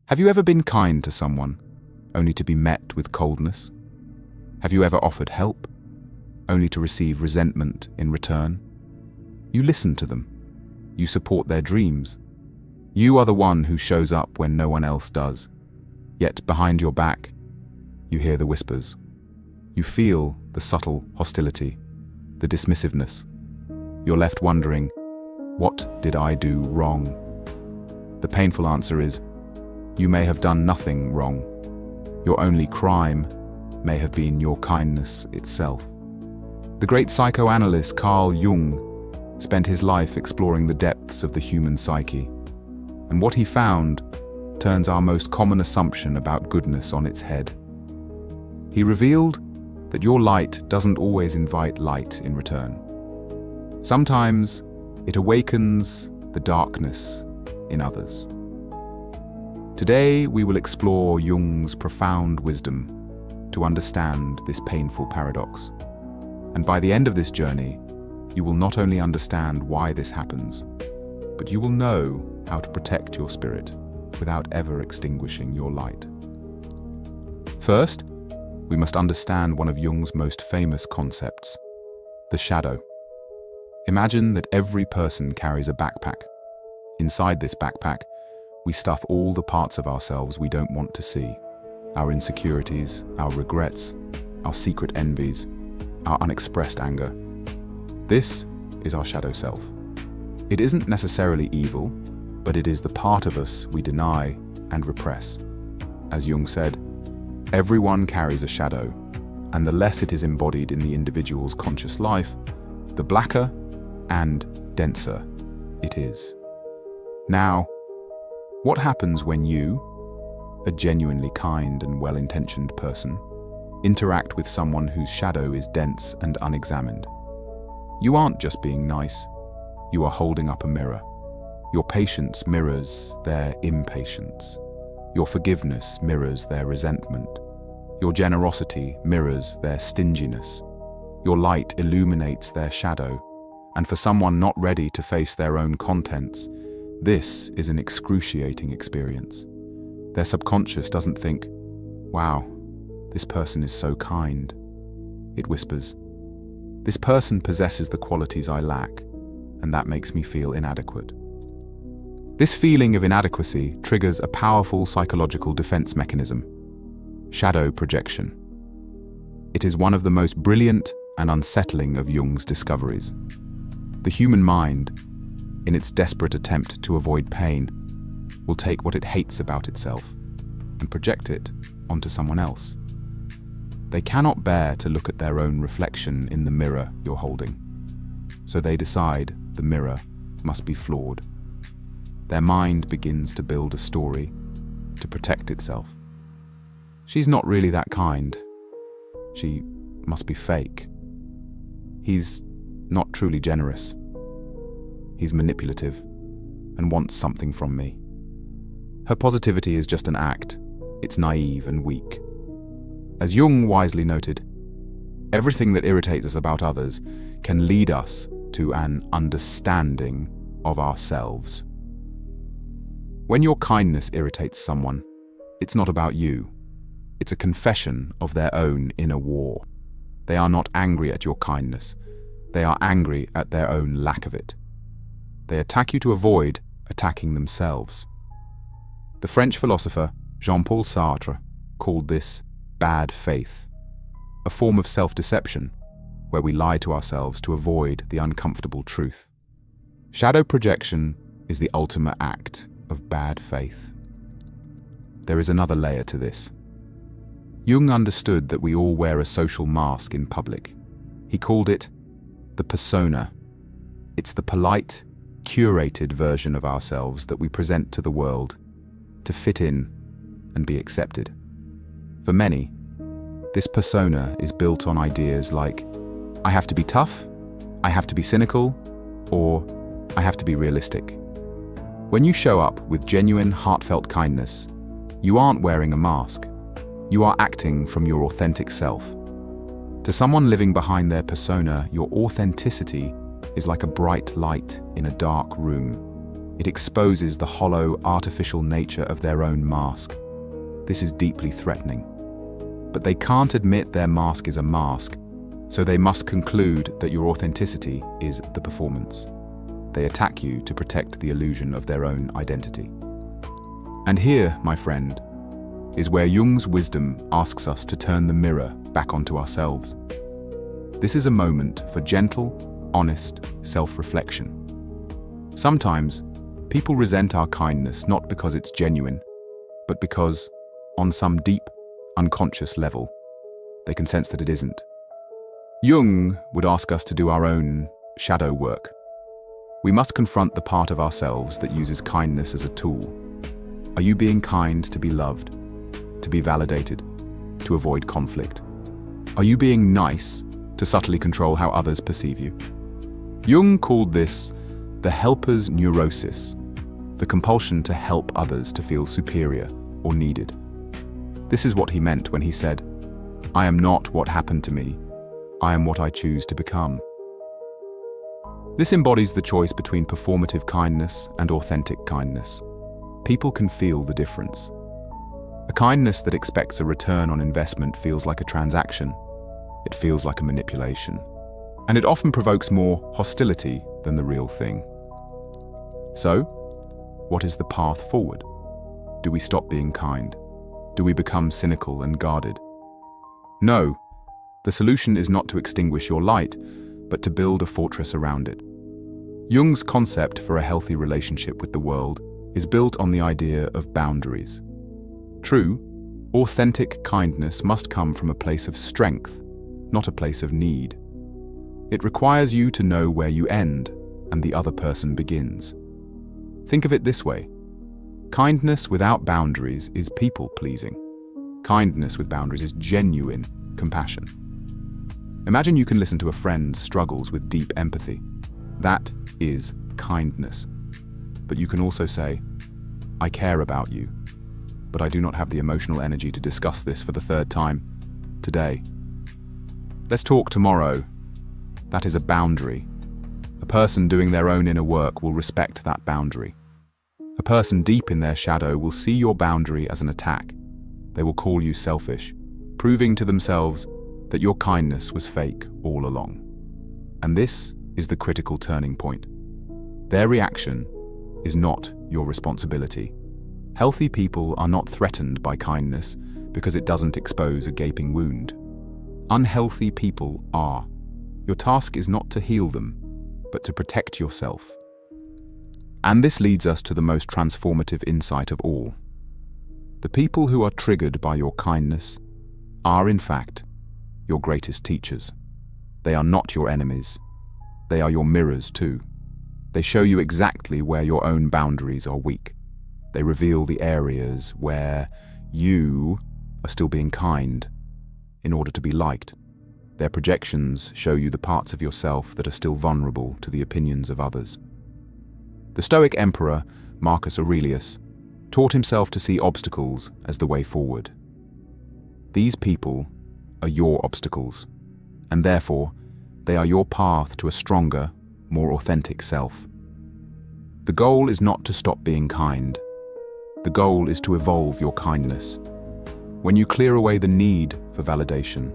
Have you ever been kind to someone, only to be met with coldness? Have you ever offered help, only to receive resentment in return? You listen to them. You support their dreams. You are the one who shows up when no one else does. Yet behind your back, you hear the whispers. You feel the subtle hostility, the dismissiveness. You're left wondering, what did I do wrong? The painful answer is, you may have done nothing wrong. Your only crime may have been your kindness itself. The great psychoanalyst Carl Jung spent his life exploring the depths of the human psyche, and what he found turns our most common assumption about goodness on its head. He revealed that your light doesn't always invite light in return. Sometimes it awakens the darkness in others. Today we will explore Jung's profound wisdom to understand this painful paradox. And by the end of this journey, you will not only understand why this happens, but you will know how to protect your spirit without ever extinguishing your light. First, we must understand one of Jung's most famous concepts, the shadow. Imagine that every person carries a backpack. Inside this backpack, we stuff all the parts of ourselves we don't want to see. Our insecurities, our regrets, our secret envies, our unexpressed anger. This is our shadow self. It isn't necessarily evil, but it is the part of us we deny and repress. As Jung said, everyone carries a shadow, and the less it is embodied in the individual's conscious life, the blacker and denser it is. Now, what happens when you, a genuinely kind and well-intentioned person, interact with someone whose shadow is dense and unexamined? You aren't just being nice, you are holding up a mirror. Your patience mirrors their impatience. Your forgiveness mirrors their resentment. Your generosity mirrors their stinginess. Your light illuminates their shadow. And for someone not ready to face their own contents, this is an excruciating experience. Their subconscious doesn't think, wow, this person is so kind. It whispers, this person possesses the qualities I lack, and that makes me feel inadequate. This feeling of inadequacy triggers a powerful psychological defense mechanism, shadow projection. It is one of the most brilliant and unsettling of Jung's discoveries. The human mind, in its desperate attempt to avoid pain, will take what it hates about itself and project it onto someone else. They cannot bear to look at their own reflection in the mirror you're holding, so they decide the mirror must be flawed. Their mind begins to build a story to protect itself. She's not really that kind. She must be fake. He's not truly generous. He's manipulative and wants something from me. Her positivity is just an act. It's naive and weak. As Jung wisely noted, everything that irritates us about others can lead us to an understanding of ourselves. When your kindness irritates someone, it's not about you. It's a confession of their own inner war. They are not angry at your kindness. They are angry at their own lack of it. They attack you to avoid attacking themselves. The French philosopher Jean-Paul Sartre called this bad faith, a form of self-deception where we lie to ourselves to avoid the uncomfortable truth. Shadow projection is the ultimate act of bad faith. There is another layer to this. Jung understood that we all wear a social mask in public. He called it the persona. It's the polite, curated version of ourselves that we present to the world to fit in and be accepted. For many, this persona is built on ideas like, I have to be tough, I have to be cynical, or I have to be realistic. When you show up with genuine, heartfelt kindness, you aren't wearing a mask. You are acting from your authentic self. To someone living behind their persona, your authenticity is like a bright light in a dark room. It exposes the hollow, artificial nature of their own mask. This is deeply threatening. But they can't admit their mask is a mask, so they must conclude that your authenticity is the performance. They attack you to protect the illusion of their own identity. And here, my friend, is where Jung's wisdom asks us to turn the mirror back onto ourselves. This is a moment for gentle, honest self-reflection. Sometimes, people resent our kindness not because it's genuine, but because, on some deep, unconscious level, they can sense that it isn't. Jung would ask us to do our own shadow work. We must confront the part of ourselves that uses kindness as a tool. Are you being kind to be loved, to be validated, to avoid conflict? Are you being nice to subtly control how others perceive you? Jung called this the helper's neurosis, the compulsion to help others to feel superior or needed. This is what he meant when he said, "I am not what happened to me, I am what I choose to become." This embodies the choice between performative kindness and authentic kindness. People can feel the difference. A kindness that expects a return on investment feels like a transaction. It feels like a manipulation. And it often provokes more hostility than the real thing. So, what is the path forward? Do we stop being kind? Do we become cynical and guarded? No, the solution is not to extinguish your light, but to build a fortress around it. Jung's concept for a healthy relationship with the world is built on the idea of boundaries. True, authentic kindness must come from a place of strength, not a place of need. It requires you to know where you end and the other person begins. Think of it this way. Kindness without boundaries is people-pleasing. Kindness with boundaries is genuine compassion. Imagine you can listen to a friend's struggles with deep empathy. That is kindness. But you can also say, "I care about you, but I do not have the emotional energy to discuss this for the third time today. Let's talk tomorrow." That is a boundary. A person doing their own inner work will respect that boundary. A person deep in their shadow will see your boundary as an attack. They will call you selfish, proving to themselves that your kindness was fake all along. And this is the critical turning point. Their reaction is not your responsibility. Healthy people are not threatened by kindness because it doesn't expose a gaping wound. Unhealthy people are. Your task is not to heal them, but to protect yourself. And this leads us to the most transformative insight of all. The people who are triggered by your kindness are, in fact, your greatest teachers. They are not your enemies. They are your mirrors too. They show you exactly where your own boundaries are weak. They reveal the areas where you are still being kind in order to be liked. Their projections show you the parts of yourself that are still vulnerable to the opinions of others. The Stoic emperor, Marcus Aurelius, taught himself to see obstacles as the way forward. These people are your obstacles, and therefore, they are your path to a stronger, more authentic self. The goal is not to stop being kind. The goal is to evolve your kindness. When you clear away the need for validation,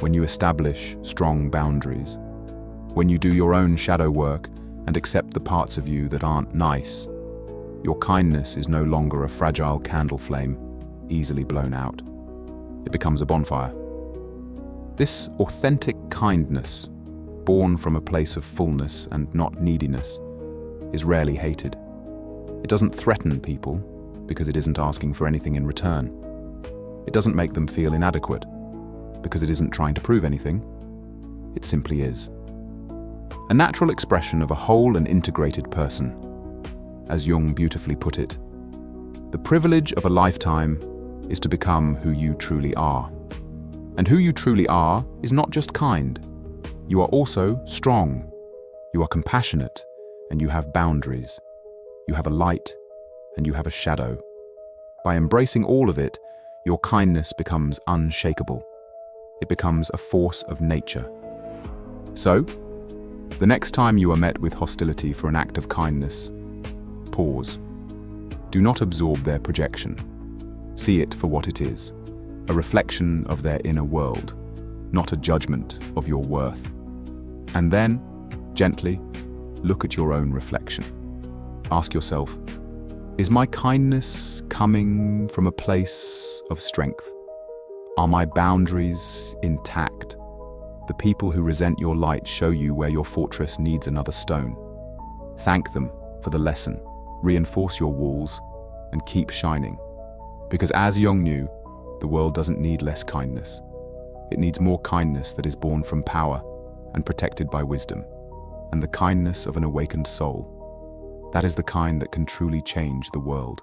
when you establish strong boundaries, when you do your own shadow work and accept the parts of you that aren't nice, your kindness is no longer a fragile candle flame, easily blown out. It becomes a bonfire. This authentic kindness, born from a place of fullness and not neediness, is rarely hated. It doesn't threaten people because it isn't asking for anything in return. It doesn't make them feel inadequate because it isn't trying to prove anything. It simply is. A natural expression of a whole and integrated person. As Jung beautifully put it, the privilege of a lifetime is to become who you truly are. And who you truly are is not just kind. You are also strong. You are compassionate, and you have boundaries. You have a light, and you have a shadow. By embracing all of it, your kindness becomes unshakable. It becomes a force of nature. So, the next time you are met with hostility for an act of kindness, Pause. Do not absorb their projection. See it for what it is, a reflection of their inner world, not a judgment of your worth. And then, gently, look at your own reflection. Ask yourself, is my kindness coming from a place of strength? Are my boundaries intact? The people who resent your light show you where your fortress needs another stone. Thank them for the lesson, reinforce your walls, and keep shining. Because as Jung knew, the world doesn't need less kindness. It needs more kindness that is born from power and protected by wisdom, and the kindness of an awakened soul. That is the kind that can truly change the world.